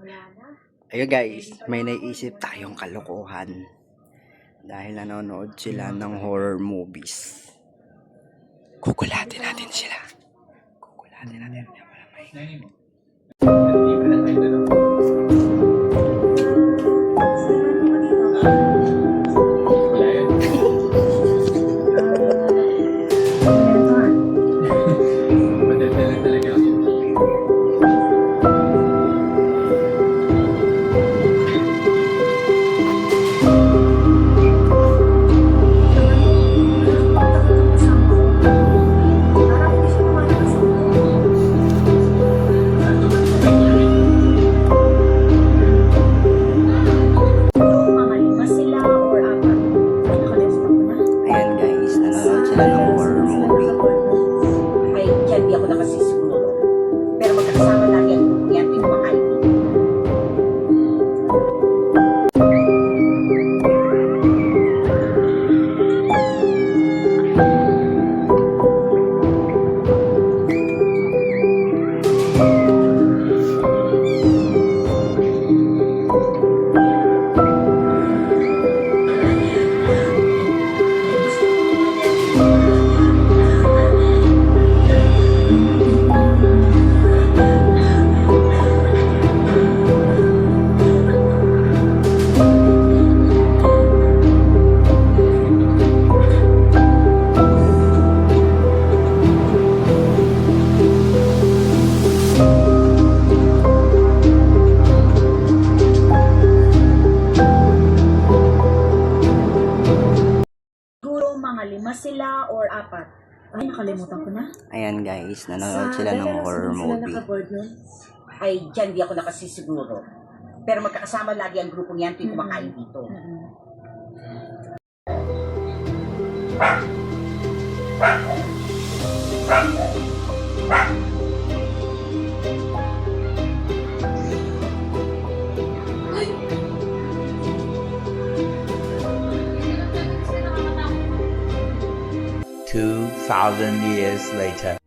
Ayun guys, may naiisip tayong kalokohan dahil nanonood sila ng horror movies. Kukulatin natin sila. Kukulatin natin. Sila or apat. Ay, nakalimutan ko na. Ayan guys, nanonood sila ng horror movie. Ay, dyan di ako nakasisiguro. Pero magkakasama lagi ang grupong yan tuwing kumakain dito. 2,000 years later.